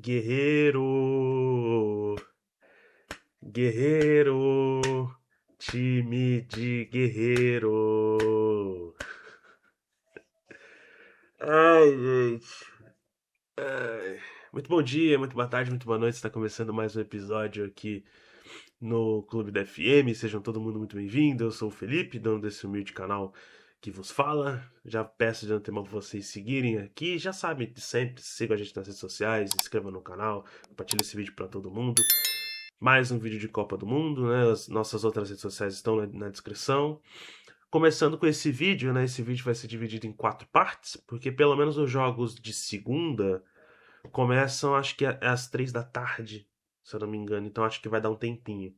Guerreiro, guerreiro, time de guerreiro. Ai, gente. Ai. Muito bom dia, muito boa tarde, muito boa noite. Está começando mais um episódio aqui no Clube da FM. Sejam todo mundo muito bem-vindo. Eu sou o Felipe, dono desse humilde canal que vos fala. Já peço de antemão para vocês seguirem aqui. Já sabem de sempre, sigam a gente nas redes sociais, se inscrevam no canal, compartilhem esse vídeo para todo mundo. Mais um vídeo de Copa do Mundo, né? As nossas outras redes sociais estão na descrição. Começando com esse vídeo, né? Esse vídeo vai ser dividido em 4 partes, porque pelo menos os jogos de segunda começam, acho que às 3 da tarde, se eu não me engano. Então acho que vai dar um tempinho.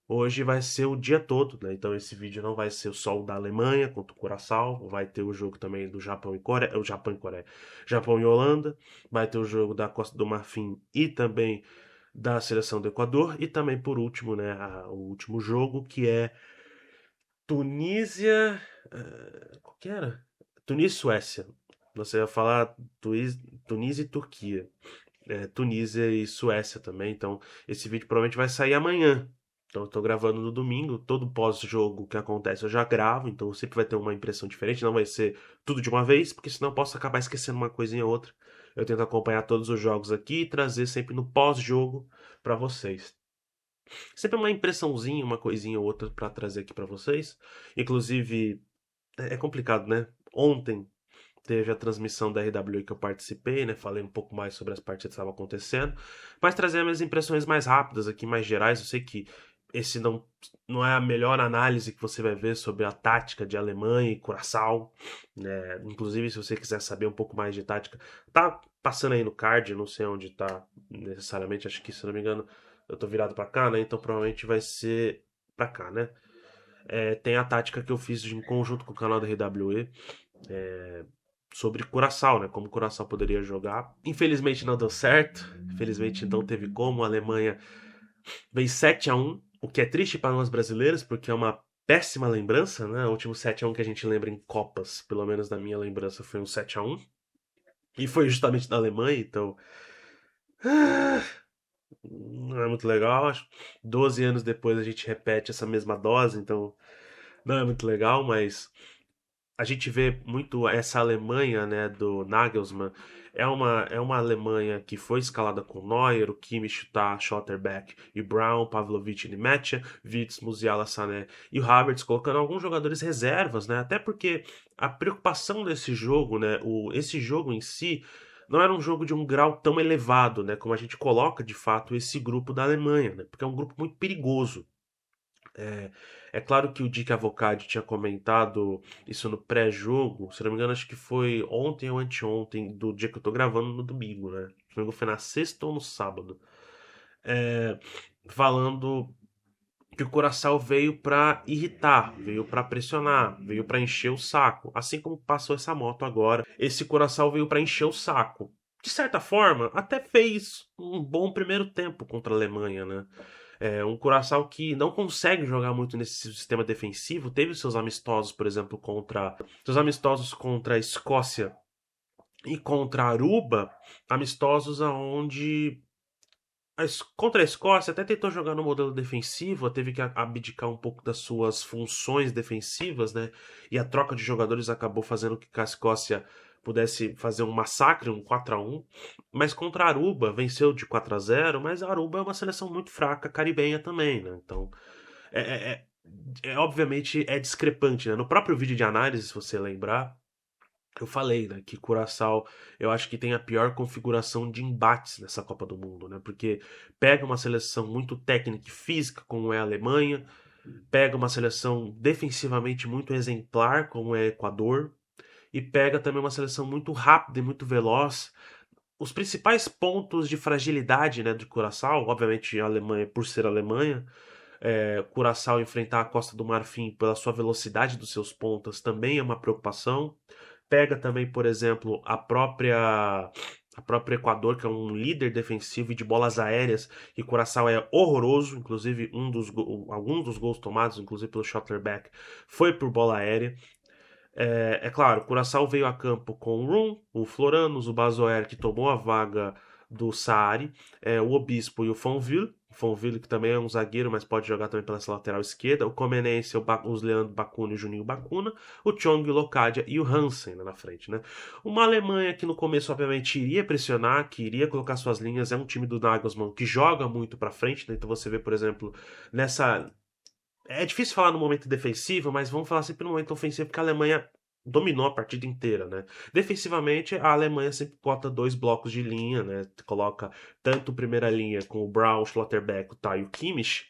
Hoje vai ser o dia todo, né? Então esse vídeo não vai ser só o da Alemanha contra o Curaçao, vai ter o jogo também do Japão e Coreia, Japão e Holanda, vai ter o jogo da Costa do Marfim e também da seleção do Equador e também por último, né, o último jogo que é Tunísia, qual que era? Tunísia e Suécia. Você ia falar Tunísia e Turquia. Tunísia e Suécia também. Então, esse vídeo provavelmente vai sair amanhã. Então, eu tô gravando no domingo. Todo pós-jogo que acontece eu já gravo. Então, sempre vai ter uma impressão diferente. Não vai ser tudo de uma vez, porque senão eu posso acabar esquecendo uma coisinha ou outra. Eu tento acompanhar todos os jogos aqui e trazer sempre no pós-jogo para vocês. Sempre uma impressãozinha, uma coisinha ou outra para trazer aqui para vocês. Inclusive, é complicado, né? Ontem teve a transmissão da RWE que eu participei, né? Falei um pouco mais sobre as partidas que estavam acontecendo, mas trazer minhas impressões mais rápidas aqui, mais gerais. Eu sei que esse não é a melhor análise que você vai ver sobre a tática de Alemanha e Curaçao, né? Inclusive, se você quiser saber um pouco mais de tática, tá passando aí no card, não sei onde tá necessariamente, acho que, se não me engano, eu tô virado pra cá, né? Então provavelmente vai ser pra cá, né? Tem a tática que eu fiz em conjunto com o canal da RWE, sobre Curaçao, né? Como Curaçao poderia jogar. Infelizmente não deu certo. Infelizmente não teve como. A Alemanha veio 7-1, o que é triste para nós brasileiros, porque é uma péssima lembrança, né? O último 7-1 que a gente lembra em Copas, pelo menos na minha lembrança, foi um 7-1. E foi justamente da Alemanha, então. Não é muito legal, acho. 12 anos depois a gente repete essa mesma dose, então não é muito legal, mas a gente vê muito essa Alemanha, né, do Nagelsmann. É uma Alemanha que foi escalada com Neuer, o Kimmich, Tah, Schlotterbeck e Brown, Pavlovic e Nemetcha, Witz, Musiala, Sané e o Havertz, colocando alguns jogadores reservas, né? Até porque a preocupação desse jogo, né, esse jogo em si não era um jogo de um grau tão elevado, né, como a gente coloca de fato esse grupo da Alemanha, né? Porque é um grupo muito perigoso. É, é claro que o Dick Avocado tinha comentado isso no pré-jogo, se não me engano, acho que foi ontem ou anteontem, do dia que eu tô gravando no domingo, né? Se não me engano, foi na sexta ou no sábado. É, falando que o Curaçao veio pra irritar, veio pra pressionar, veio pra encher o saco. Assim como passou essa moto agora, esse Curaçao veio pra encher o saco. De certa forma, até fez um bom primeiro tempo contra a Alemanha, né? Um Curaçao que não consegue jogar muito nesse sistema defensivo. Teve seus amistosos, por exemplo, contra a Escócia e contra a Aruba, amistosos aonde contra a Escócia até tentou jogar no modelo defensivo, teve que abdicar um pouco das suas funções defensivas, né? E a troca de jogadores acabou fazendo com que a Escócia pudesse fazer um massacre, um 4-1. Mas contra a Aruba, venceu de 4-0, mas a Aruba é uma seleção muito fraca, caribenha também, né? Então, é, é, obviamente é discrepante, né? No próprio vídeo de análise, se você lembrar, eu falei, né, que Curaçao eu acho que tem a pior configuração de embates nessa Copa do Mundo, né? Porque pega uma seleção muito técnica e física, como é a Alemanha, pega uma seleção defensivamente muito exemplar, como é o Equador, e pega também uma seleção muito rápida e muito veloz. Os principais pontos de fragilidade, né, de Curaçao, obviamente a Alemanha por ser Alemanha, Curaçao enfrentar a Costa do Marfim pela sua velocidade dos seus pontas também é uma preocupação. Pega também, por exemplo, a própria Equador, que é um líder defensivo e de bolas aéreas, e Curaçao é horroroso, inclusive alguns dos gols tomados, inclusive pelo Schlotterbeck, foi por bola aérea. Claro, o Curaçao veio a campo com o Rum, o Floranos, o Bazoer, que tomou a vaga do Sarri, o Obispo e o Fonville. Fonville, que também é um zagueiro, mas pode jogar também pela lateral esquerda. O Comenense, os Leandro Bacuna e o Juninho Bacuna. O Chong, o Locadia e o Hansen na frente, né? Uma Alemanha que no começo, obviamente, iria pressionar, que iria colocar suas linhas. É um time do Nagelsmann que joga muito pra frente, né? Então você vê, por exemplo, nessa... É difícil falar no momento defensivo, mas vamos falar sempre no momento ofensivo, porque a Alemanha dominou a partida inteira, né? Defensivamente, a Alemanha sempre bota dois blocos de linha, né? Coloca tanto primeira linha com o Braun, o Schlotterbeck, o Thay e o Kimmich,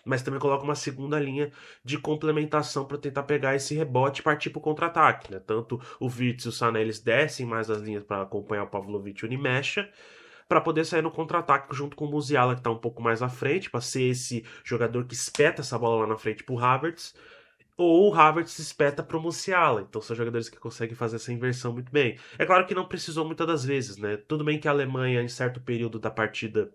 mas também coloca uma segunda linha de complementação para tentar pegar esse rebote e partir para o contra-ataque, né? Tanto o Wirtz e o Sané, eles descem mais as linhas para acompanhar o Pavlovic e o Nimecha, para poder sair no contra-ataque junto com o Musiala, que está um pouco mais à frente, para ser esse jogador que espeta essa bola lá na frente pro Havertz, ou o Havertz espeta pro Musiala. Então são jogadores que conseguem fazer essa inversão muito bem. É claro que não precisou muitas das vezes, né? Tudo bem que a Alemanha, em certo período da partida,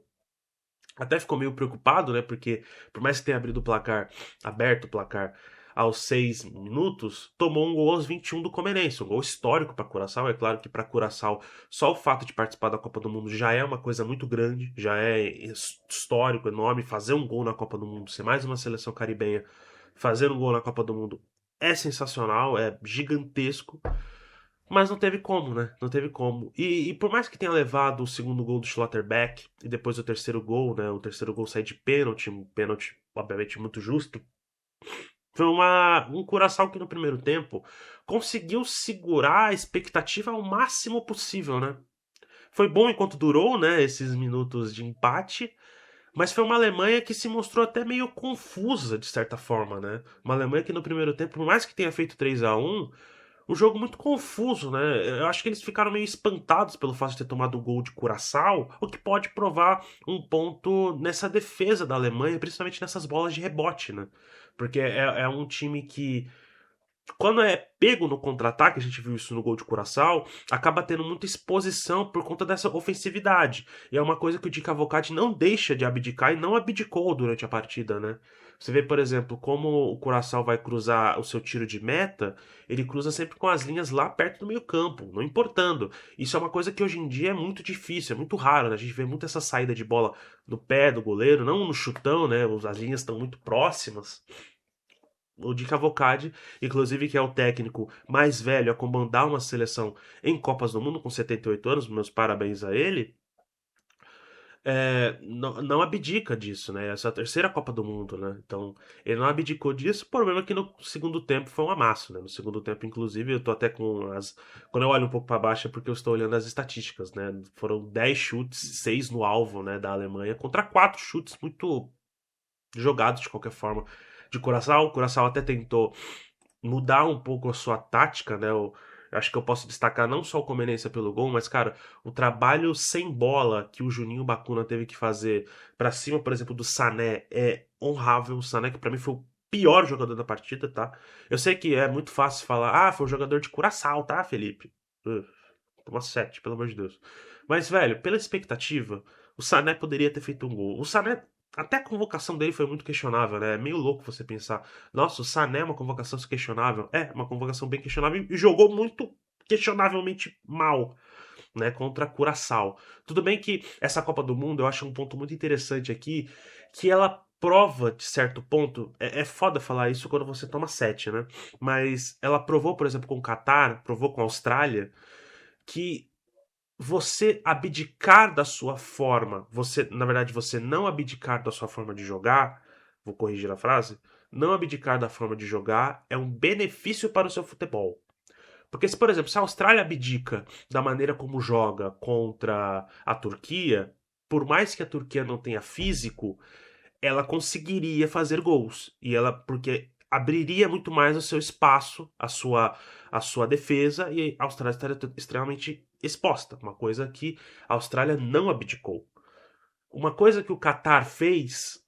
até ficou meio preocupado, né? Porque por mais que tenha aberto o placar aos 6 minutos, tomou um gol aos 21 do Comenense, um gol histórico para Curaçao. É claro que para Curaçao só o fato de participar da Copa do Mundo já é uma coisa muito grande, já é histórico, enorme. Fazer um gol na Copa do Mundo, ser mais uma seleção caribenha fazer um gol na Copa do Mundo é sensacional, é gigantesco. Mas não teve como, né? Não teve como. E por mais que tenha levado o segundo gol do Schlotterbeck e depois o terceiro gol, né? O terceiro gol sai de pênalti, um pênalti obviamente muito justo. Foi um Curaçao que no primeiro tempo conseguiu segurar a expectativa ao máximo possível, né? Foi bom enquanto durou, né? Esses minutos de empate. Mas foi uma Alemanha que se mostrou até meio confusa, de certa forma, né? Uma Alemanha que no primeiro tempo, por mais que tenha feito 3-1, um jogo muito confuso, né? Eu acho que eles ficaram meio espantados pelo fato de ter tomado o gol de Curaçao, o que pode provar um ponto nessa defesa da Alemanha, principalmente nessas bolas de rebote, né? Porque é um time que, quando é pego no contra-ataque, a gente viu isso no gol de Curaçao, acaba tendo muita exposição por conta dessa ofensividade. E é uma coisa que o Di Cavalcante não deixa de abdicar e não abdicou durante a partida, né? Você vê, por exemplo, como o Curaçao vai cruzar o seu tiro de meta, ele cruza sempre com as linhas lá perto do meio-campo, não importando. Isso é uma coisa que hoje em dia é muito difícil, é muito raro, né? A gente vê muito essa saída de bola no pé do goleiro, não no chutão, né? As linhas estão muito próximas. O Di Cavalcante, inclusive, que é o técnico mais velho a comandar uma seleção em Copas do Mundo, com 78 anos, meus parabéns a ele, não abdica disso, né? Essa é a terceira Copa do Mundo, né? Então, ele não abdicou disso. O problema é que no segundo tempo foi um amasso, né? No segundo tempo, inclusive, eu tô até com as. Quando eu olho um pouco para baixo é porque eu estou olhando as estatísticas, né? Foram 10 chutes, 6 no alvo, né? Da Alemanha, contra 4 chutes muito jogados de qualquer forma de Curaçao. O Curaçao até tentou mudar um pouco a sua tática, né? Eu acho que eu posso destacar não só o Comenense pelo gol, mas, cara, o trabalho sem bola que o Juninho Bacuna teve que fazer pra cima, por exemplo, do Sané é honrável. O Sané, que pra mim foi o pior jogador da partida, tá? Eu sei que é muito fácil falar, foi o jogador de Curaçao, tá, Felipe? Toma 7, pelo amor de Deus. Mas, velho, pela expectativa, o Sané poderia ter feito um gol. O Sané, até a convocação dele foi muito questionável, né? É meio louco você pensar, nossa, o Sané é uma convocação questionável. É, uma convocação bem questionável e jogou muito questionavelmente mal, né, contra a Curaçao. Tudo bem que essa Copa do Mundo eu acho um ponto muito interessante aqui, que ela prova, de certo ponto, é foda falar isso quando você toma 7, né? Mas ela provou, por exemplo, com o Catar, provou com a Austrália, que você abdicar da sua forma, na verdade, você não abdicar da sua forma de jogar, vou corrigir a frase, não abdicar da forma de jogar é um benefício para o seu futebol. Porque se, por exemplo, se a Austrália abdica da maneira como joga contra a Turquia, por mais que a Turquia não tenha físico, ela conseguiria fazer gols. E ela, porque abriria muito mais o seu espaço, a sua defesa, e a Austrália estaria extremamente exposta. Uma coisa que a Austrália não abdicou. Uma coisa que o Qatar fez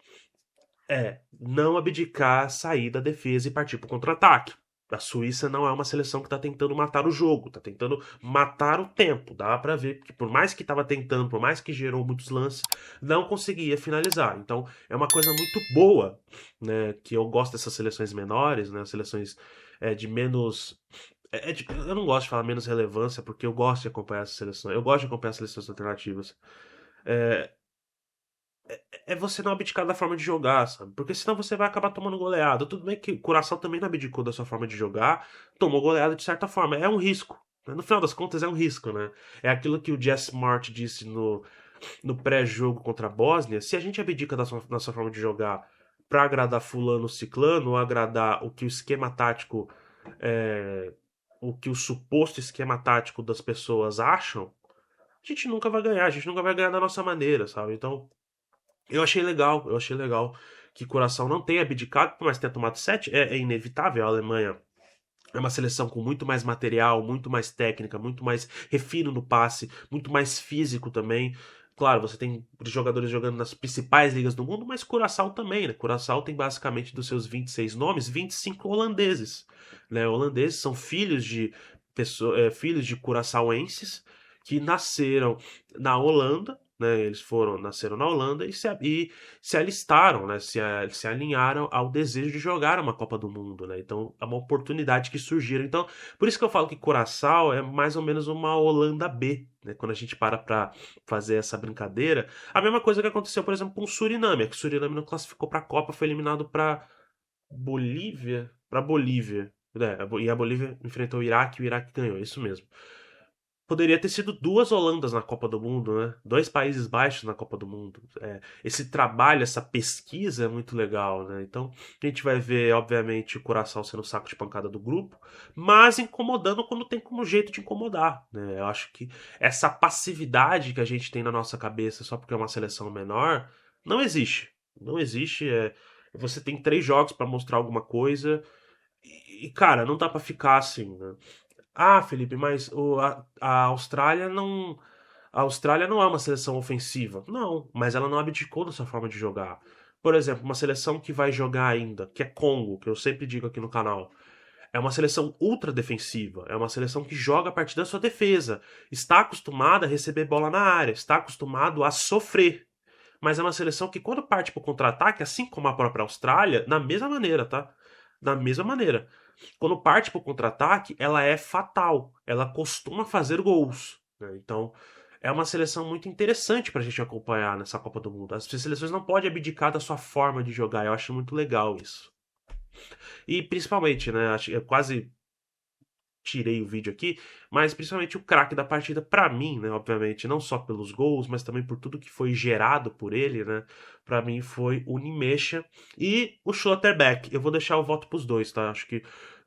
é não abdicar, sair da defesa e partir para o contra-ataque. A Suíça não é uma seleção que está tentando matar o jogo, está tentando matar o tempo. Dá para ver que por mais que estava tentando, por mais que gerou muitos lances, não conseguia finalizar. Então é uma coisa muito boa, né? Que eu gosto dessas seleções menores, né? Seleções de menos. Eu não gosto de falar menos relevância, porque eu gosto de acompanhar essas seleções. Eu gosto de acompanhar as seleções alternativas. é você não abdicar da forma de jogar, sabe? Porque senão você vai acabar tomando goleada. Tudo bem que o Curaçao também não abdicou da sua forma de jogar, tomou goleada de certa forma. É um risco. Né? No final das contas, é um risco, né? É aquilo que o Jess Smart disse no pré-jogo contra a Bósnia. Se a gente abdica da sua forma de jogar pra agradar fulano ciclano, ou agradar o que o esquema tático, é, o que o suposto esquema tático das pessoas acham, a gente nunca vai ganhar, a gente nunca vai ganhar da nossa maneira, sabe? Então, eu achei legal que Curaçao não tenha abdicado, por mais que tenha tomado 7, é inevitável. A Alemanha é uma seleção com muito mais material, muito mais técnica, muito mais refino no passe, muito mais físico também. Claro, você tem jogadores jogando nas principais ligas do mundo, mas Curaçao também, né? Curaçao tem basicamente dos seus 26 nomes, 25 holandeses. Né? Holandeses são filhos de curaçaoenses que nasceram na Holanda, né? Nasceram na Holanda e se alistaram, né? Se alinharam ao desejo de jogar uma Copa do Mundo, né? Então é uma oportunidade que surgiram. Então, por isso que eu falo que Curaçao é mais ou menos uma Holanda B, né? Quando a gente para fazer essa brincadeira, a mesma coisa que aconteceu, por exemplo, com o Suriname, que o Suriname não classificou para a Copa, foi eliminado para Bolívia. E a Bolívia enfrentou o Iraque e o Iraque ganhou, isso mesmo. Poderia ter sido duas Holandas na Copa do Mundo, né? Dois Países Baixos na Copa do Mundo. Esse trabalho, essa pesquisa é muito legal, né? Então, a gente vai ver, obviamente, o Curaçao sendo o saco de pancada do grupo, mas incomodando quando tem como jeito de incomodar, né? Eu acho que essa passividade que a gente tem na nossa cabeça só porque é uma seleção menor, não existe. Não existe. Você tem 3 jogos para mostrar alguma coisa cara, não dá para ficar assim, né? Ah, Felipe, mas a Austrália não. A Austrália não é uma seleção ofensiva. Não, mas ela não abdicou da sua forma de jogar. Por exemplo, uma seleção que vai jogar ainda, que é Congo, que eu sempre digo aqui no canal. É uma seleção ultra defensiva. É uma seleção que joga a partir da sua defesa. Está acostumada a receber bola na área. Está acostumado a sofrer. Mas é uma seleção que, quando parte para o contra-ataque, assim como a própria Austrália, da mesma maneira, tá? Da mesma maneira. Quando parte para o contra-ataque, ela é fatal. Ela costuma fazer gols. Né? Então, é uma seleção muito interessante para a gente acompanhar nessa Copa do Mundo. As seleções não podem abdicar da sua forma de jogar. Eu acho muito legal isso. E principalmente, né? Eu quase tirei o vídeo aqui, mas principalmente o craque da partida pra mim, né, obviamente, não só pelos gols, mas também por tudo que foi gerado por ele, né, pra mim foi o Nimecha e o Schlotterbeck. Eu vou deixar o voto pros dois, tá? Acho que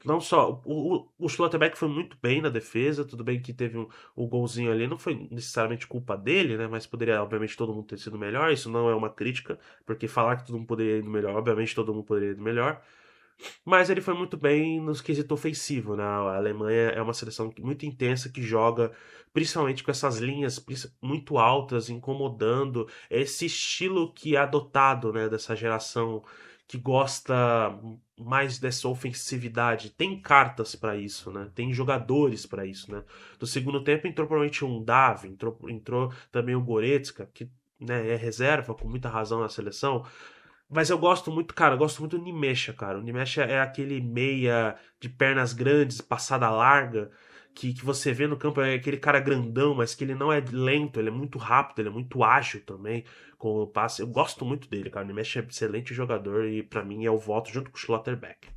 não só o Schlotterbeck foi muito bem na defesa, tudo bem que teve o golzinho ali, não foi necessariamente culpa dele, né, mas poderia, obviamente, todo mundo ter sido melhor, isso não é uma crítica, porque falar que todo mundo poderia ir melhor, obviamente todo mundo poderia ir melhor, mas ele foi muito bem nos quesito ofensivo, né? A Alemanha é uma seleção muito intensa que joga principalmente com essas linhas muito altas, incomodando. É esse estilo que é adotado, né, dessa geração que gosta mais dessa ofensividade. Tem cartas para isso, né? Tem jogadores para isso, né? No segundo tempo entrou provavelmente um Davi, entrou também o Goretzka, que, né, é reserva com muita razão na seleção, mas eu gosto muito, cara, eu gosto muito do Nimecha, cara. O Nimecha é aquele meia de pernas grandes, passada larga, que você vê no campo, é aquele cara grandão, mas que ele não é lento, ele é muito rápido, ele é muito ágil também com o passe. Eu gosto muito dele, cara. O Nimecha é excelente jogador e pra mim é o voto junto com o Schlotterbeck.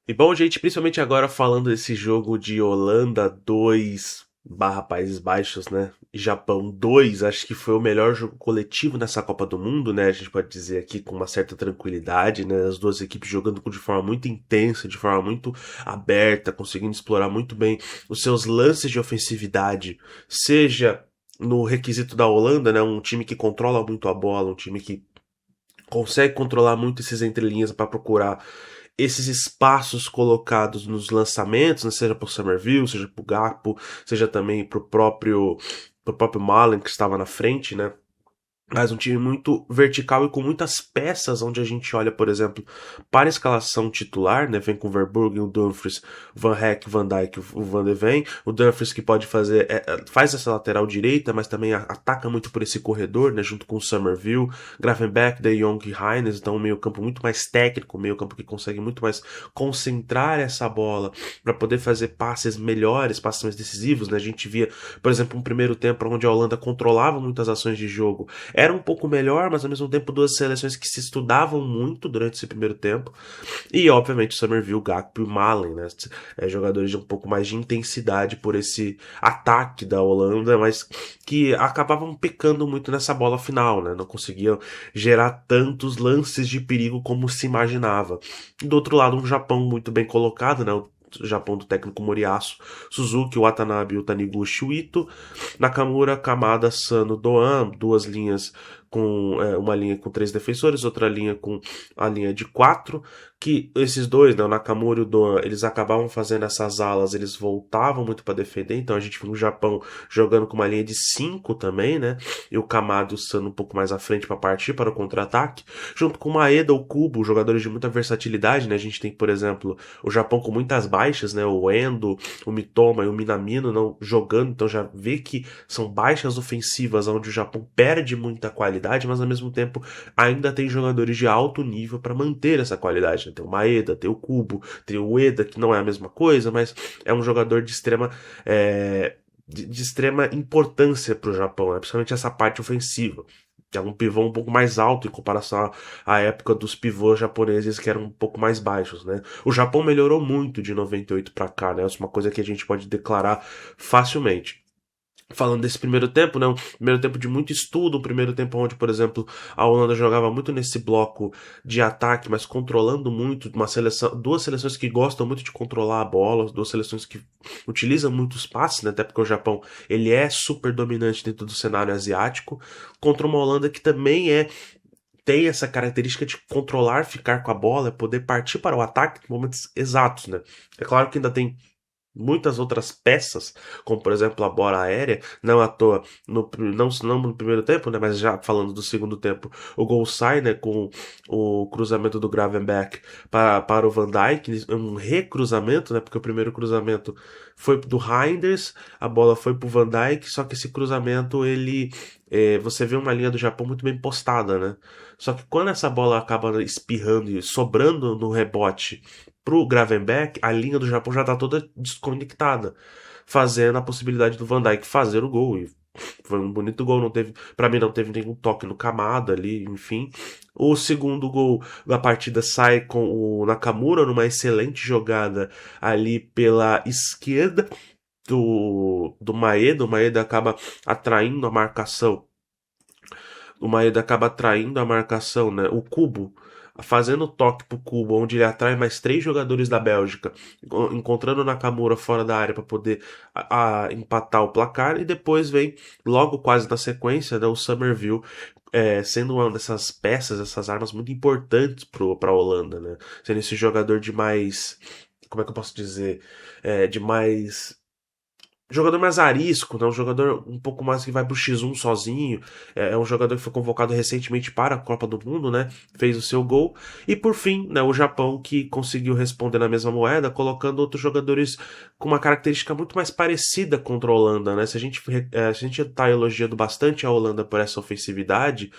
E bom, gente, principalmente agora falando desse jogo de Holanda 2 barra Países Baixos, né? E Japão 2, acho que foi o melhor jogo coletivo nessa Copa do Mundo, né? A gente pode dizer aqui com uma certa tranquilidade, né? As duas equipes jogando de forma muito intensa, de forma muito aberta, conseguindo explorar muito bem os seus lances de ofensividade, seja no requisito da Holanda, né? Um time que controla muito a bola, um time que consegue controlar muito esses entrelinhas para procurar esses espaços colocados nos lançamentos, né, seja por Somerville, seja por Gakpo, seja também pro próprio Malen que estava na frente, né? Mas um time muito vertical e com muitas peças, onde a gente olha, por exemplo, para a escalação titular, né? Vem com o Verbruggen, o Dumfries, Van Heck, Van Dijk, o Van de Ven. O Dumfries que pode fazer, faz essa lateral direita, mas também ataca muito por esse corredor, né? Junto com o Summerville, Gravenberch, De Jong e Heinz. Então um meio campo muito mais técnico, um meio campo que consegue muito mais concentrar essa bola para poder fazer passes melhores, passes mais decisivos, né? A gente via, por exemplo, um primeiro tempo onde a Holanda controlava muitas ações de jogo, era um pouco melhor, mas ao mesmo tempo duas seleções que se estudavam muito durante esse primeiro tempo. E obviamente o Summerville, Gakpo e o Malen, né? Jogadores de um pouco mais de intensidade por esse ataque da Holanda, mas que acabavam pecando muito nessa bola final, né? Não conseguiam gerar tantos lances de perigo como se imaginava. Do outro lado, um Japão muito bem colocado, né? O Japão do técnico Moriyasu, Suzuki, Watanabe, o Taniguchi, o Ito, Nakamura, Kamada, Sano, Doan, duas linhas com uma linha com três defensores, outra linha com a linha de quatro, que esses dois, né, o Nakamura e o Doan, eles acabavam fazendo essas alas, eles voltavam muito para defender, então a gente viu o Japão jogando com uma linha de cinco também, né, e o Kamada e o Sano um pouco mais à frente para partir para o contra-ataque, junto com o Maeda, o Kubo, jogadores de muita versatilidade, né, a gente tem, por exemplo, o Japão com muitas baixas, né, o Endo, o Mitoma e o Minamino não jogando, então já vê que são baixas ofensivas onde o Japão perde muita qualidade, mas ao mesmo tempo ainda tem jogadores de alto nível para manter essa qualidade. Tem o Maeda, tem o Kubo, tem o Ueda, que não é a mesma coisa, mas é um jogador de extrema de extrema importância para o Japão, né? Principalmente essa parte ofensiva. É um pivô um pouco mais alto em comparação à época dos pivôs japoneses que eram um pouco mais baixos, né? O Japão melhorou muito de 98 para cá, né? Isso é uma coisa que a gente pode declarar facilmente. Falando desse primeiro tempo, né? Um primeiro tempo de muito estudo, um primeiro tempo onde, por exemplo, a Holanda jogava muito nesse bloco de ataque, mas controlando muito, uma seleção, duas seleções que gostam muito de controlar a bola, duas seleções que utilizam muitos passes, né? Até porque o Japão ele é super dominante dentro do cenário asiático, contra uma Holanda que também tem essa característica de controlar, ficar com a bola, poder partir para o ataque em momentos exatos, né? É claro que ainda tem muitas outras peças, como por exemplo a bola aérea, não à toa, não no primeiro tempo, né, mas já falando do segundo tempo, o gol sai, né, com o cruzamento do Gravenberch para o Van Dijk, um recruzamento, né, porque o primeiro cruzamento foi do Reinders, a bola foi para o Van Dijk, só que esse cruzamento, você vê uma linha do Japão muito bem postada, né, só que quando essa bola acaba espirrando e sobrando no rebote pro Gravenberch, a linha do Japão já tá toda desconectada, fazendo a possibilidade do Van Dijk fazer o gol. E foi um bonito gol, não teve, para mim não teve nenhum toque no Kamada ali, enfim. O segundo gol da partida sai com o Nakamura numa excelente jogada ali pela esquerda do Maeda. O Maeda acaba atraindo a marcação. O Maeda acaba atraindo a marcação, né? O Kubo fazendo toque pro Kubo, onde ele atrai mais três jogadores da Bélgica, encontrando o Nakamura fora da área para poder empatar o placar, e depois vem, logo quase na sequência, né, o Summerville, sendo uma dessas peças, essas armas muito importantes para a Holanda, né? Sendo esse jogador de mais. Como é que eu posso dizer? De mais jogador mais arisco, né? Um jogador um pouco mais que vai pro X1 sozinho. É um jogador que foi convocado recentemente para a Copa do Mundo, né? Fez o seu gol. E por fim, né, o Japão que conseguiu responder na mesma moeda, colocando outros jogadores com uma característica muito mais parecida contra a Holanda, né? Se a gente tá elogiando bastante a Holanda por essa ofensividade,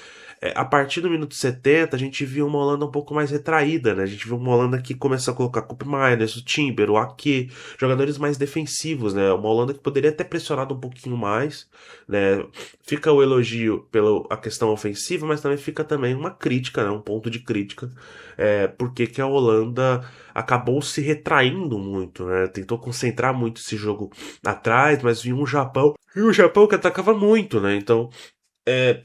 a partir do minuto 70 a gente viu uma Holanda um pouco mais retraída, né? A gente viu uma Holanda que começou a colocar Koop Meiners, o Timber, o Ake, jogadores mais defensivos, né? Uma Holanda que poderia ter pressionado um pouquinho mais, né? Fica o elogio pela questão ofensiva, mas também fica também uma crítica, né? Um ponto de crítica, porque que a Holanda acabou se retraindo muito, né? Tentou concentrar muito esse jogo atrás, mas viu um Japão e o Japão que atacava muito, né? Então, é,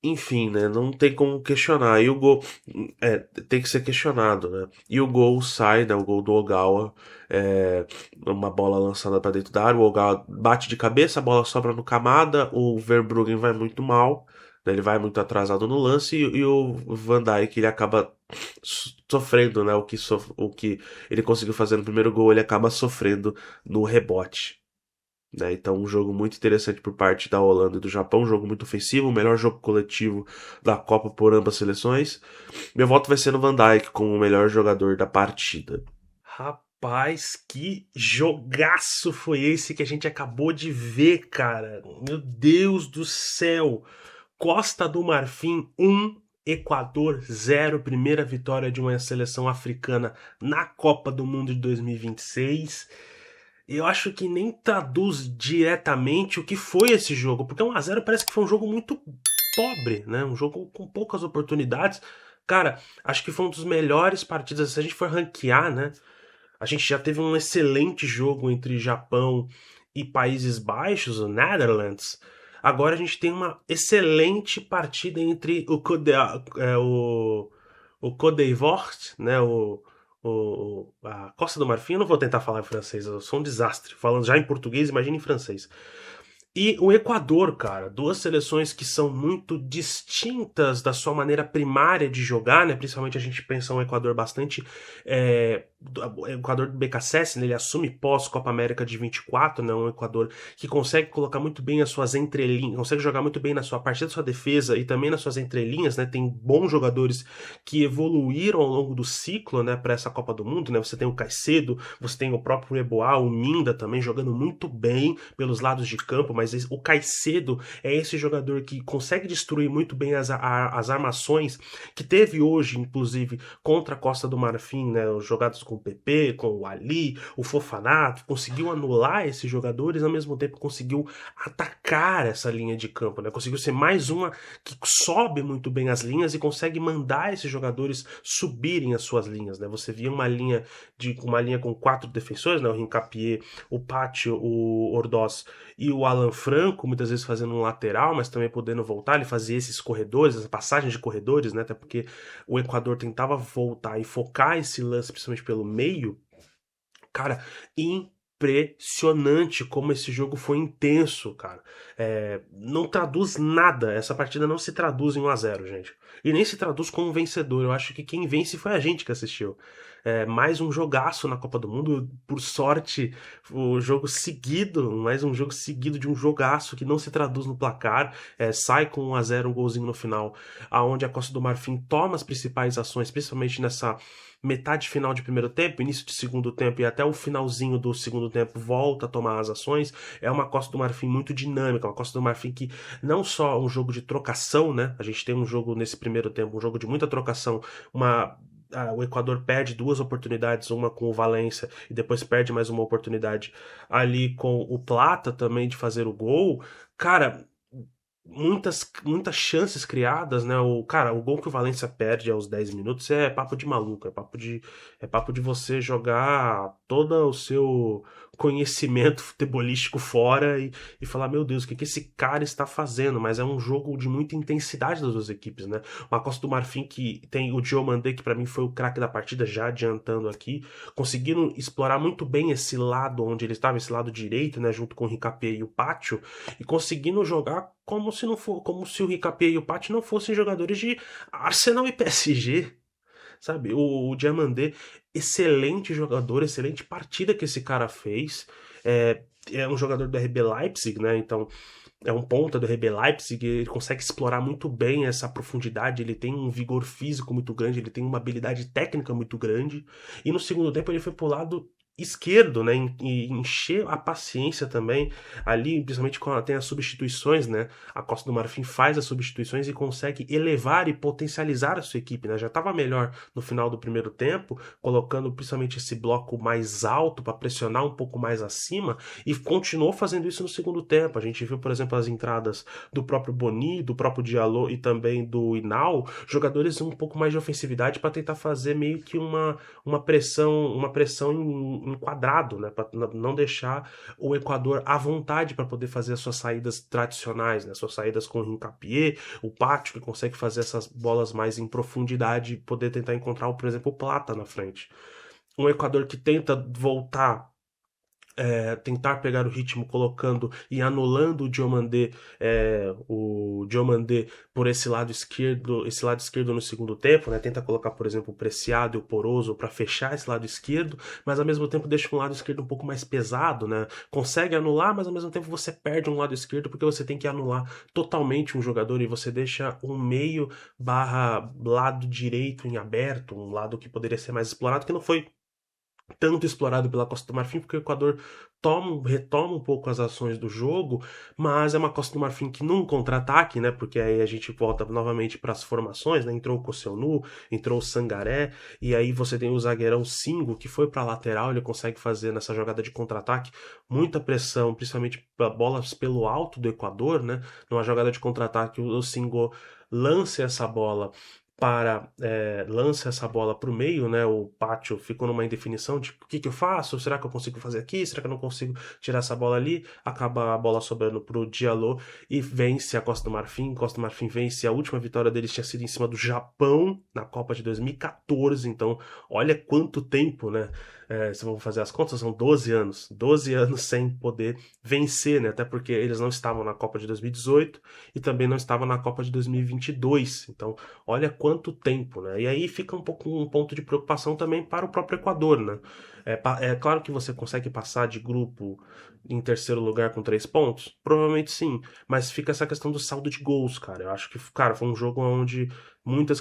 enfim, né? Não tem como questionar. E o gol tem que ser questionado, né? E o gol sai, né? O gol do Ogawa, uma bola lançada para dentro da área. O Ogawa bate de cabeça, a bola sobra no Kamada. O Verbruggen vai muito mal, né? Ele vai muito atrasado no lance e o Van Dijk ele acaba sofrendo, né? O que ele conseguiu fazer no primeiro gol, ele acaba sofrendo no rebote. né? Então, um jogo muito interessante por parte da Holanda e do Japão, um jogo muito ofensivo, o melhor jogo coletivo da Copa por ambas seleções. Meu voto vai ser no Van Dijk como o melhor jogador da partida. Rapaz, que jogaço foi esse que a gente acabou de ver, cara. Meu Deus do céu. Costa do Marfim 1, Equador 0. Primeira vitória de uma seleção africana na Copa do Mundo de 2026. Eu acho que nem traduz diretamente o que foi esse jogo, porque 1-0 parece que foi um jogo muito pobre, né? Um jogo com poucas oportunidades. Cara, acho que foi um dos melhores partidas. Se a gente for ranquear, né? A gente já teve um excelente jogo entre Japão e Países Baixos, o Netherlands. Agora a gente tem uma excelente partida entre o Côte d'Ivoire, né, a Costa do Marfim. Eu não vou tentar falar em francês, eu sou um desastre. Falando já em português, imagina em francês. E o Equador, cara, duas seleções que são muito distintas da sua maneira primária de jogar, né? Principalmente a gente pensa um Equador bastante. O Equador do BKSS, né? Ele assume pós-Copa América de 24, né? Um Equador que consegue colocar muito bem as suas entrelinhas, consegue jogar muito bem na sua partida da sua defesa e também nas suas entrelinhas, né? Tem bons jogadores que evoluíram ao longo do ciclo, né? Para essa Copa do Mundo, né? Você tem o Caicedo, você tem o próprio Reboá, o Minda também jogando muito bem pelos lados de campo, mas o Caicedo é esse jogador que consegue destruir muito bem as armações que teve hoje, inclusive, contra a Costa do Marfim, né? Os jogados com o PP, com o Ali, o Fofanato, conseguiu anular esses jogadores, ao mesmo tempo conseguiu atacar essa linha de campo, né? Conseguiu ser mais uma que sobe muito bem as linhas e consegue mandar esses jogadores subirem as suas linhas, né? Você via uma linha com 4 defensores, né? O Hincapié, o Pátio, o Ordós e o Alan Franco, muitas vezes fazendo um lateral, mas também podendo voltar. Ele fazia esses corredores, essa passagem de corredores, né? Até porque o Equador tentava voltar e focar esse lance, principalmente pelo meio. Cara, impressionante como esse jogo foi intenso, cara. Não traduz nada. Essa partida não se traduz em 1-0, gente. E nem se traduz como vencedor. Eu acho que quem vence foi a gente que assistiu. Mais um jogaço na Copa do Mundo. Por sorte, o jogo seguido, mais um jogo seguido de um jogaço que não se traduz no placar. Sai com 1-0, um golzinho no final, aonde a Costa do Marfim toma as principais ações, principalmente nessa metade final de primeiro tempo, início de segundo tempo e até o finalzinho do segundo tempo volta a tomar as ações. É uma Costa do Marfim muito dinâmica, uma Costa do Marfim que não só é um jogo de trocação, né? A gente tem um jogo nesse primeiro tempo, um jogo de muita trocação, o Equador perde duas oportunidades, uma com o Valência e depois perde mais uma oportunidade ali com o Plata também de fazer o gol. Cara, muitas chances criadas, né? O gol que o Valência perde aos 10 minutos é papo de maluco, é papo de você jogar todo o seu conhecimento futebolístico fora e falar, meu Deus, o que esse cara está fazendo? Mas é um jogo de muita intensidade das duas equipes, né? Uma Costa do Marfim que tem o Diomandé, que para mim foi o craque da partida, já adiantando aqui, conseguiram explorar muito bem esse lado onde ele estava, esse lado direito, né? Junto com o Ricapé e o Pátio, e conseguindo jogar como se o Ricapé e o Patti não fossem jogadores de Arsenal e PSG, sabe? O Diamandé, excelente jogador, excelente partida que esse cara fez. É um jogador do RB Leipzig, né? Então é um ponta do RB Leipzig, ele consegue explorar muito bem essa profundidade, ele tem um vigor físico muito grande, ele tem uma habilidade técnica muito grande. E no segundo tempo ele foi pro lado esquerdo, né, e encher a paciência também ali, principalmente quando tem as substituições, né, a Costa do Marfim faz as substituições e consegue elevar e potencializar a sua equipe, né, já estava melhor no final do primeiro tempo, colocando principalmente esse bloco mais alto para pressionar um pouco mais acima, e continuou fazendo isso no segundo tempo. A gente viu, por exemplo, as entradas do próprio Boni, do próprio Diallo e também do Inal, jogadores um pouco mais de ofensividade para tentar fazer meio que uma pressão em quadrado, né, para não deixar o Equador à vontade para poder fazer as suas saídas tradicionais, né, suas saídas com o Hincapié, o Pátio que consegue fazer essas bolas mais em profundidade e poder tentar encontrar, por exemplo, o Plata na frente. Um Equador que tenta voltar tentar pegar o ritmo colocando e anulando o Diomandé por esse lado esquerdo no segundo tempo, né? Tenta colocar, por exemplo, o Preciado e o Poroso para fechar esse lado esquerdo, mas ao mesmo tempo deixa um lado esquerdo um pouco mais pesado, né? Consegue anular, mas ao mesmo tempo você perde um lado esquerdo porque você tem que anular totalmente um jogador e você deixa um meio barra lado direito em aberto, um lado que poderia ser mais explorado, que não foi tanto explorado pela Costa do Marfim, porque o Equador retoma um pouco as ações do jogo, mas é uma Costa do Marfim que num contra-ataque, né? Porque aí a gente volta novamente para as formações, né? Entrou o Koscielny, entrou o Sangaré, e aí você tem o zagueirão Singo, que foi para a lateral, ele consegue fazer nessa jogada de contra-ataque muita pressão, principalmente bolas pelo alto do Equador, né? Numa jogada de contra-ataque, o Singo lança essa bola lança essa bola para o meio, né? O Pátio ficou numa indefinição de o que eu faço? Será que eu consigo fazer aqui? Será que eu não consigo tirar essa bola ali? Acaba a bola sobrando para o Diallo e vence a Costa do Marfim. Costa do Marfim vence. A última vitória deles tinha sido em cima do Japão na Copa de 2014. Então, olha quanto tempo, né? Se vamos fazer as contas, são 12 anos. 12 anos sem poder vencer, né? Até porque eles não estavam na Copa de 2018 e também não estavam na Copa de 2022. Então, olha quanto tempo, né? E aí fica um pouco um ponto de preocupação também para o próprio Equador, né? É claro que você consegue passar de grupo em terceiro lugar com 3 pontos? Provavelmente sim, mas fica essa questão do saldo de gols, cara. Eu acho que, cara, foi um jogo onde muitas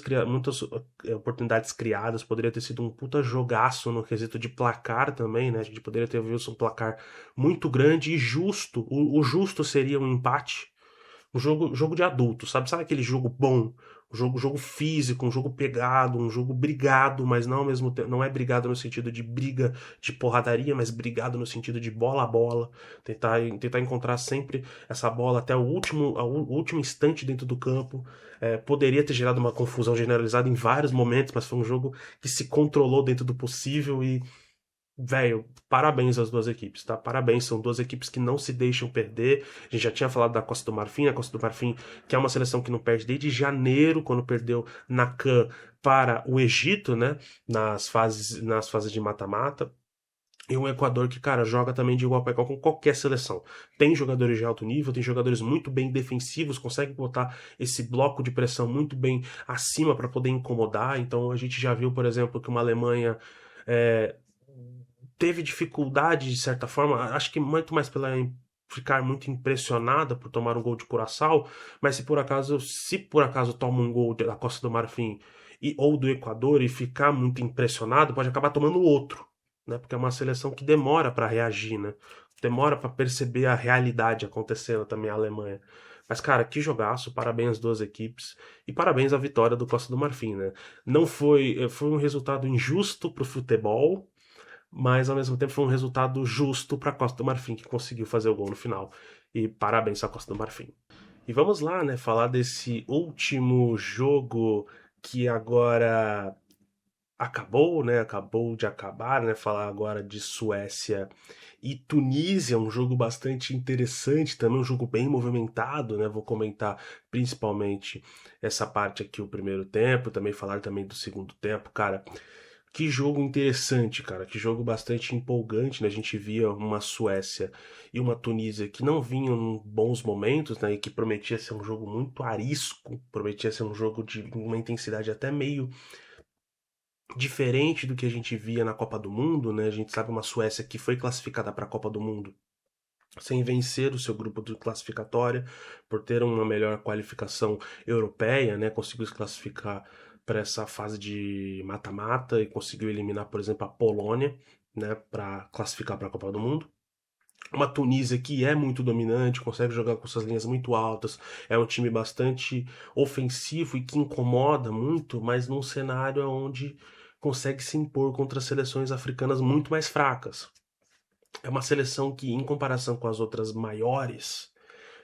oportunidades criadas, poderia ter sido um puta jogaço no quesito de placar também, né? A gente poderia ter visto um placar muito grande e justo. O justo seria um empate, jogo de adulto, sabe? Sabe aquele jogo bom? Jogo físico, um jogo pegado, um jogo brigado, mas não ao mesmo tempo. Não é brigado no sentido de briga de porradaria, mas brigado no sentido de bola a bola. Tentar encontrar sempre essa bola até o último instante dentro do campo. Poderia ter gerado uma confusão generalizada em vários momentos, mas foi um jogo que se controlou dentro do possível e velho, parabéns às duas equipes, tá? Parabéns, são duas equipes que não se deixam perder. A gente já tinha falado da Costa do Marfim, a Costa do Marfim, que é uma seleção que não perde desde janeiro, quando perdeu na CAN para o Egito, né? Nas fases de mata-mata. E um Equador que, cara, joga também de igual para igual com qualquer seleção. Tem jogadores de alto nível, tem jogadores muito bem defensivos, consegue botar esse bloco de pressão muito bem acima para poder incomodar. Então a gente já viu, por exemplo, que uma Alemanha é, teve dificuldade de certa forma, acho que muito mais pela ficar muito impressionada por tomar um gol de Curaçao, mas se por acaso toma um gol da Costa do Marfim ou do Equador e ficar muito impressionado, pode acabar tomando outro, né? Porque é uma seleção que demora para reagir, né? Demora para perceber a realidade acontecendo também a Alemanha. Mas, cara, que jogaço, parabéns às duas equipes e parabéns à vitória do Costa do Marfim, né? Não foi um resultado injusto pro futebol, mas ao mesmo tempo foi um resultado justo para a Costa do Marfim, que conseguiu fazer o gol no final. E parabéns à Costa do Marfim. E vamos lá, né, falar desse último jogo que agora acabou, né? Acabou de acabar, né? Falar agora de Suécia e Tunísia, um jogo bastante interessante, também um jogo bem movimentado, né? Vou comentar principalmente essa parte aqui, o primeiro tempo, também falar também do segundo tempo, cara. Que jogo interessante, cara. Que jogo bastante empolgante, né? A gente via uma Suécia e uma Tunísia que não vinham em bons momentos, né? E que prometia ser um jogo muito arisco, prometia ser um jogo de uma intensidade até meio diferente do que a gente via na Copa do Mundo, né? A gente sabe uma Suécia que foi classificada para a Copa do Mundo sem vencer o seu grupo de classificatória, por ter uma melhor qualificação europeia, né? Conseguiu se classificar para essa fase de mata-mata e conseguiu eliminar, por exemplo, a Polônia, né? Para classificar para a Copa do Mundo. Uma Tunísia que é muito dominante, consegue jogar com suas linhas muito altas, é um time bastante ofensivo e que incomoda muito, mas num cenário onde consegue se impor contra seleções africanas muito mais fracas. É uma seleção que, em comparação com as outras maiores,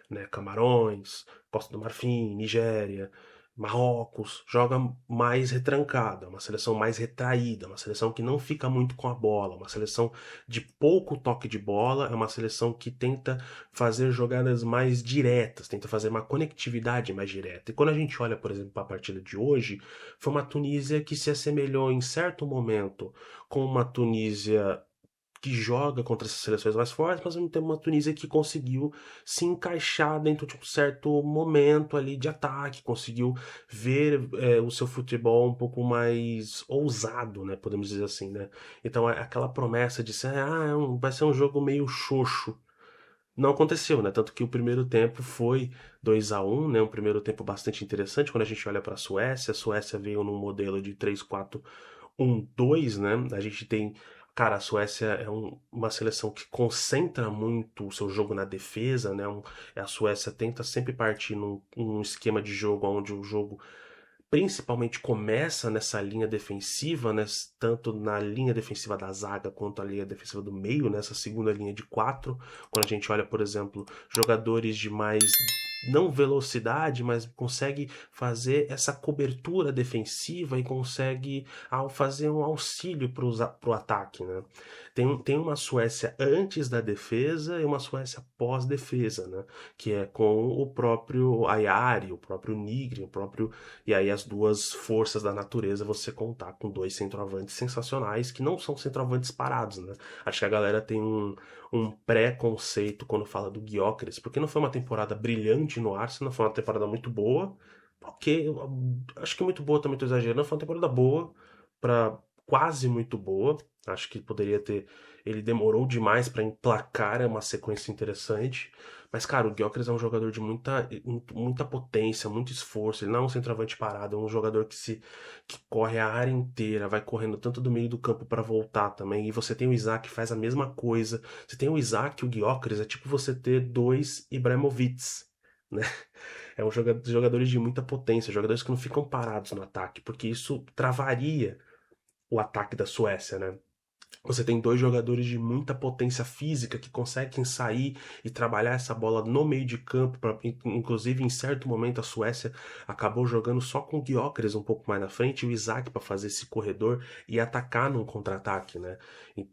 né, Camarões, Costa do Marfim, Nigéria, Marrocos, joga mais retrancada, uma seleção mais retraída, uma seleção que não fica muito com a bola, uma seleção de pouco toque de bola, é uma seleção que tenta fazer jogadas mais diretas, tenta fazer uma conectividade mais direta. E quando a gente olha, por exemplo, para a partida de hoje, foi uma Tunísia que se assemelhou em certo momento com uma Tunísia que joga contra essas seleções mais fortes, mas ao mesmo tempo uma Tunísia que conseguiu se encaixar dentro de um certo momento ali de ataque, conseguiu ver o seu futebol um pouco mais ousado, né, podemos dizer assim, né? Então aquela promessa de ser, vai ser um jogo meio xoxo, não aconteceu, né? Tanto que o primeiro tempo foi 2-1, né? Um primeiro tempo bastante interessante quando a gente olha para a Suécia veio num modelo de 3-4-1-2, né? A gente tem, cara, a Suécia é uma seleção que concentra muito o seu jogo na defesa, né? A Suécia tenta sempre partir num esquema de jogo onde o jogo principalmente começa nessa linha defensiva, né, tanto na linha defensiva da zaga quanto a linha defensiva do meio, nessa segunda linha de quatro. Quando a gente olha, por exemplo, jogadores de mais não velocidade, mas consegue fazer essa cobertura defensiva e consegue fazer um auxílio para o ataque, né? Tem uma Suécia antes da defesa e uma Suécia pós-defesa, né? Que é com o próprio Ayari, o próprio Nigri, o próprio e aí as duas forças da natureza você contar com dois centroavantes sensacionais que não são centroavantes parados, né? Acho que a galera tem um pré-conceito quando fala do Gyökeres, porque não foi uma temporada brilhante no Arsenal, foi uma temporada muito boa. Ok, acho que muito boa também tô exagerando, foi uma temporada boa para quase muito boa. Acho que poderia ter. Ele demorou demais para emplacar uma sequência interessante. Mas, cara, o Gyökeres é um jogador de muita potência, muito esforço. Ele não é um centroavante parado, é um jogador que corre a área inteira, vai correndo tanto do meio do campo para voltar também. E você tem o Isaac que faz a mesma coisa. Você tem o Isaac e o Gyökeres, é tipo você ter dois Ibrahimovics, né? É um jogadores de muita potência, jogadores que não ficam parados no ataque, porque isso travaria o ataque da Suécia, né? Você tem dois jogadores de muita potência física que conseguem sair e trabalhar essa bola no meio de campo. Inclusive, em certo momento, a Suécia acabou jogando só com o Gyökeres um pouco mais na frente e o Isaac para fazer esse corredor e atacar num contra-ataque, né?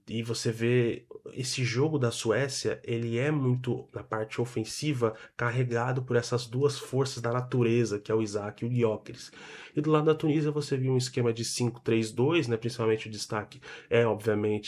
E você vê esse jogo da Suécia, ele é muito, na parte ofensiva, carregado por essas duas forças da natureza, que é o Isaac e o Gyökeres. E do lado da Tunísia, você viu um esquema de 5-3-2, né? Principalmente o destaque obviamente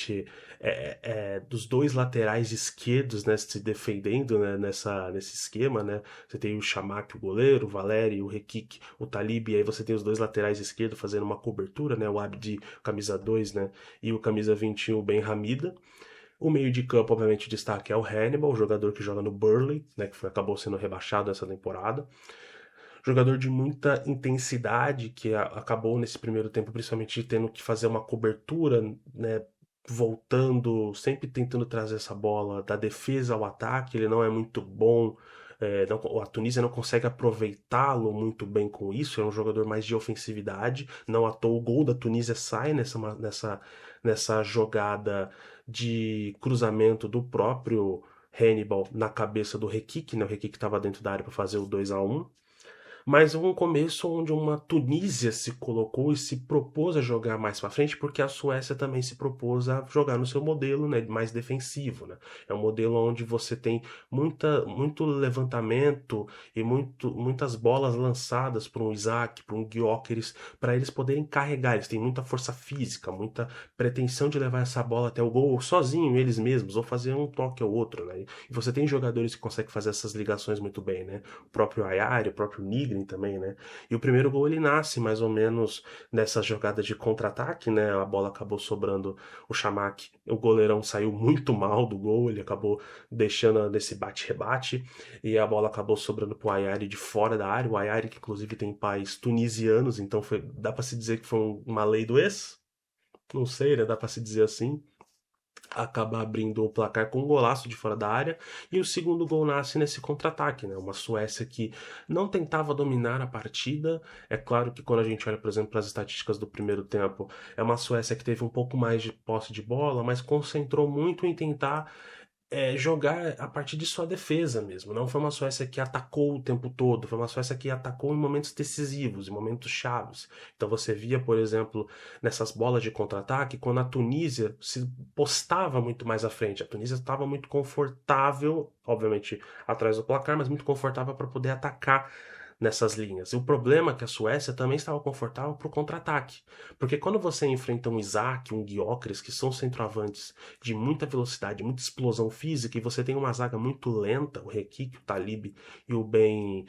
dos dois laterais esquerdos, né, se defendendo, né, nesse esquema, né? Você tem o Chamakh, o goleiro, o Valeri, o Rekik, o Talib, e aí você tem os dois laterais esquerdos fazendo uma cobertura, né? O Abdi, camisa 2, né? E o camisa 21, o Ben Hamida. O meio de campo, obviamente, o destaque é o Hannibal, o jogador que joga no Burnley, né, que acabou sendo rebaixado essa temporada. Jogador de muita intensidade, que acabou nesse primeiro tempo, principalmente tendo que fazer uma cobertura, né? Voltando, sempre tentando trazer essa bola da defesa ao ataque. Ele não é muito bom. A Tunísia não consegue aproveitá-lo muito bem com isso. É um jogador mais de ofensividade. Não à toa o gol da Tunísia sai nessa jogada de cruzamento do próprio Hannibal na cabeça do Rekik, né? O Rekik estava dentro da área para fazer o 2-1. Mas um começo onde uma Tunísia se colocou e se propôs a jogar mais para frente, porque a Suécia também se propôs a jogar no seu modelo, né, mais defensivo, né? É um modelo onde você tem muito levantamento e muitas bolas lançadas para um Isaac, para um Gyökeres, para eles poderem carregar. Eles têm muita força física, muita pretensão de levar essa bola até o gol sozinho, eles mesmos, ou fazer um toque ou outro, né? E você tem jogadores que conseguem fazer essas ligações muito bem, né? O próprio Ayari, o próprio Nigrin também, né? E o primeiro gol ele nasce mais ou menos nessa jogada de contra-ataque, né? A bola acabou sobrando o Chamakh, o goleirão saiu muito mal do gol, ele acabou deixando nesse bate-rebate e a bola acabou sobrando pro Ayari de fora da área. O Ayari que inclusive tem pais tunisianos, então dá para se dizer que foi uma lei do ex? Não sei, né? Dá para se dizer assim, acaba abrindo o placar com um golaço de fora da área e o segundo gol nasce nesse contra-ataque, né? Uma Suécia que não tentava dominar a partida. É claro que quando a gente olha, por exemplo, para as estatísticas do primeiro tempo, é uma Suécia que teve um pouco mais de posse de bola, mas concentrou muito em tentar jogar a partir de sua defesa mesmo. Não foi uma Suécia que atacou o tempo todo, foi uma Suécia que atacou em momentos decisivos, em momentos chaves. Então você via, por exemplo, nessas bolas de contra-ataque, quando a Tunísia se postava muito mais à frente. A Tunísia estava muito confortável, obviamente atrás do placar, mas muito confortável para poder atacar nessas linhas. E o problema é que a Suécia também estava confortável para o contra-ataque. Porque quando você enfrenta um Isaac, um Gyökeres, que são centroavantes de muita velocidade, muita explosão física, e você tem uma zaga muito lenta, o Rekik, o Talib e o Ben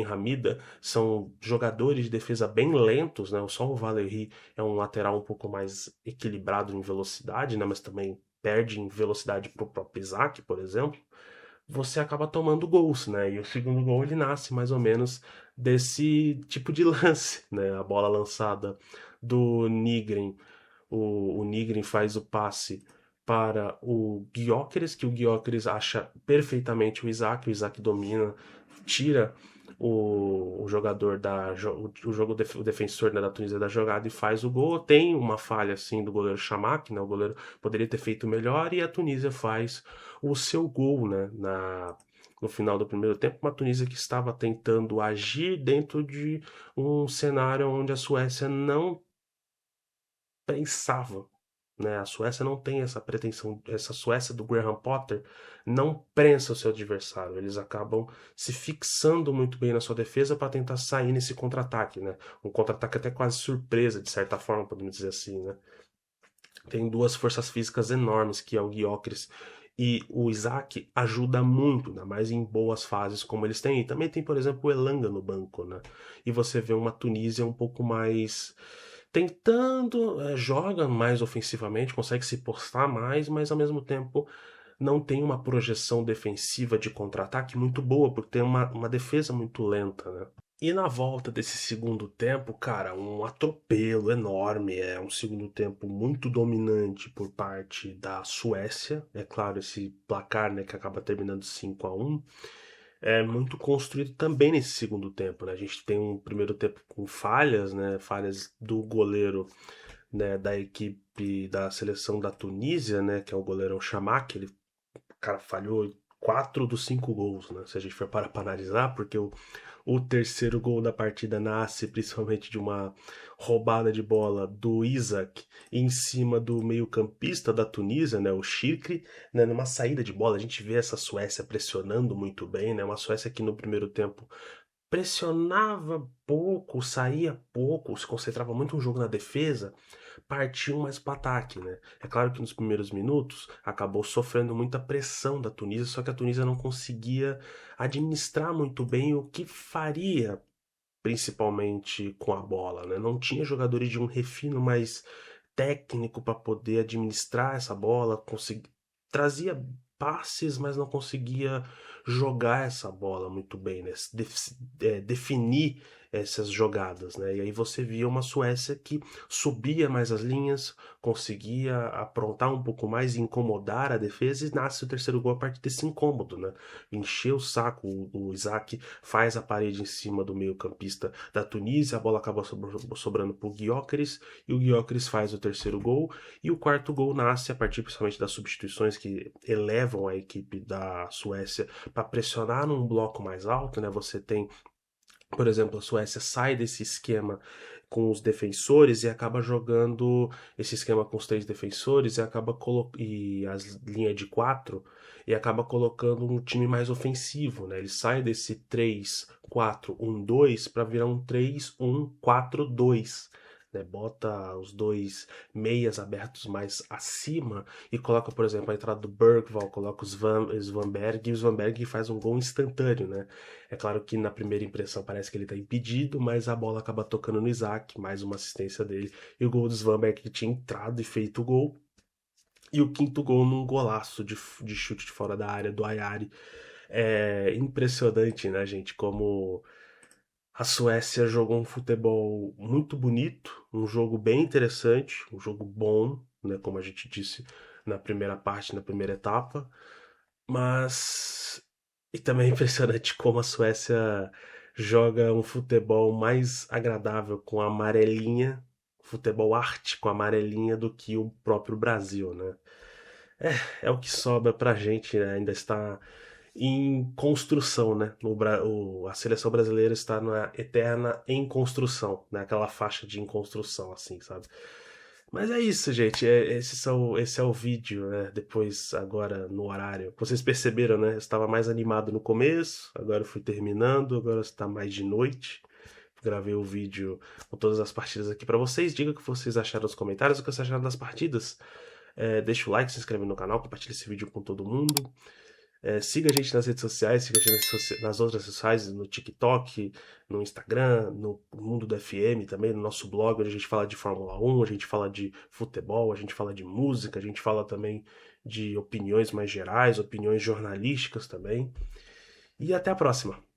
Hamida, são jogadores de defesa bem lentos, né? Só o Valeri é um lateral um pouco mais equilibrado em velocidade, né? Mas também perde em velocidade para o próprio Isaac, por exemplo, você acaba tomando gols, né? E o segundo gol ele nasce mais ou menos desse tipo de lance, né? A bola lançada do Nigrin, o Nigrin faz o passe para o Gyökeres, que o Gyökeres acha perfeitamente o Isaac domina, tira o jogador o defensor, né, da Tunísia da jogada e faz o gol. Tem uma falha assim do goleiro Chamakh, né? O goleiro poderia ter feito melhor e a Tunísia faz o seu gol, né, no final do primeiro tempo, uma Tunísia que estava tentando agir dentro de um cenário onde a Suécia não pensava, né? A Suécia não tem essa pretensão, essa Suécia do Graham Potter não prensa o seu adversário. Eles acabam se fixando muito bem na sua defesa para tentar sair nesse contra-ataque, né? Um contra-ataque até quase surpresa, de certa forma, podemos dizer assim, né? Tem duas forças físicas enormes, que é o Gyökeres e o Isaac, ajuda muito, ainda mais em boas fases como eles têm. E também tem, por exemplo, o Elanga no banco, né? E você vê uma Tunísia um pouco mais tentando, joga mais ofensivamente, consegue se postar mais, mas ao mesmo tempo não tem uma projeção defensiva de contra-ataque muito boa, porque tem uma defesa muito lenta, né? E na volta desse segundo tempo, cara, um atropelo enorme. É um segundo tempo muito dominante por parte da Suécia. É claro, esse placar, né, que acaba terminando 5-1 é muito construído também nesse segundo tempo, né? A gente tem um primeiro tempo com falhas, né? Falhas do goleiro, né, da equipe da seleção da Tunísia, né, que é o goleirão Chamakh. Ele, cara, falhou 4 dos 5 gols, né? Se a gente for parar para analisar, porque o terceiro gol da partida nasce principalmente de uma roubada de bola do Isaac em cima do meio-campista da Tunísia, né, o Shikri, né, numa saída de bola. A gente vê essa Suécia pressionando muito bem, né, uma Suécia que no primeiro tempo pressionava pouco, saía pouco, se concentrava muito no jogo na defesa, partiu mais para o ataque, né? É claro que nos primeiros minutos acabou sofrendo muita pressão da Tunísia, só que a Tunísia não conseguia administrar muito bem o que faria, principalmente com a bola, né? Não tinha jogadores de um refino mais técnico para poder administrar essa bola, trazia passes, mas não conseguia jogar essa bola muito bem, né? Definir essas jogadas, né? E aí você via uma Suécia que subia mais as linhas, conseguia aprontar um pouco mais e incomodar a defesa, e nasce o terceiro gol a partir desse incômodo, né? Encheu o saco, o Isaac faz a parede em cima do meio-campista da Tunísia, a bola acaba sobrando para o Gyökeres, e o Gyökeres faz o terceiro gol, e o quarto gol nasce a partir principalmente das substituições que elevam a equipe da Suécia para pressionar num bloco mais alto, né? Você tem, por exemplo, a Suécia sai desse esquema com os defensores e acaba jogando esse esquema com os 3 defensores e acaba e as linhas de 4 e acaba colocando um time mais ofensivo, né? Ele sai desse 3-4-1-2 para virar um 3-1-4-2, né? Bota os dois meias abertos mais acima e coloca, por exemplo, a entrada do Bergvall, coloca os Svanberg, e o Svanberg faz um gol instantâneo, né? É claro que na primeira impressão parece que ele está impedido, mas a bola acaba tocando no Isaac, mais uma assistência dele, e o gol do Svanberg que tinha entrado e feito o gol. E o quinto gol num golaço de chute de fora da área do Ayari. É impressionante, né, gente? Como a Suécia jogou um futebol muito bonito, um jogo bem interessante, um jogo bom, né, como a gente disse na primeira parte, na primeira etapa, mas e também é impressionante como a Suécia joga um futebol mais agradável com a amarelinha, futebol arte com a amarelinha do que o próprio Brasil, né? É o que sobra pra gente, né? Ainda está em construção, né? A seleção brasileira está na eterna em construção, né? Aquela faixa de em construção, assim, sabe? Mas é isso, gente. Esse é o vídeo, né? Depois, agora, no horário. Vocês perceberam, né? Eu estava mais animado no começo, agora eu fui terminando, agora está mais de noite. Gravei o vídeo com todas as partidas aqui pra vocês. Diga o que vocês acharam nos comentários, o que vocês acharam das partidas. Deixa o like, se inscreve no canal, compartilha esse vídeo com todo mundo. Siga a gente nas redes sociais, siga a gente nas outras redes sociais, no TikTok, no Instagram, no Mundo do FM também, no nosso blog, onde a gente fala de Fórmula 1, a gente fala de futebol, a gente fala de música, a gente fala também de opiniões mais gerais, opiniões jornalísticas também. E até a próxima!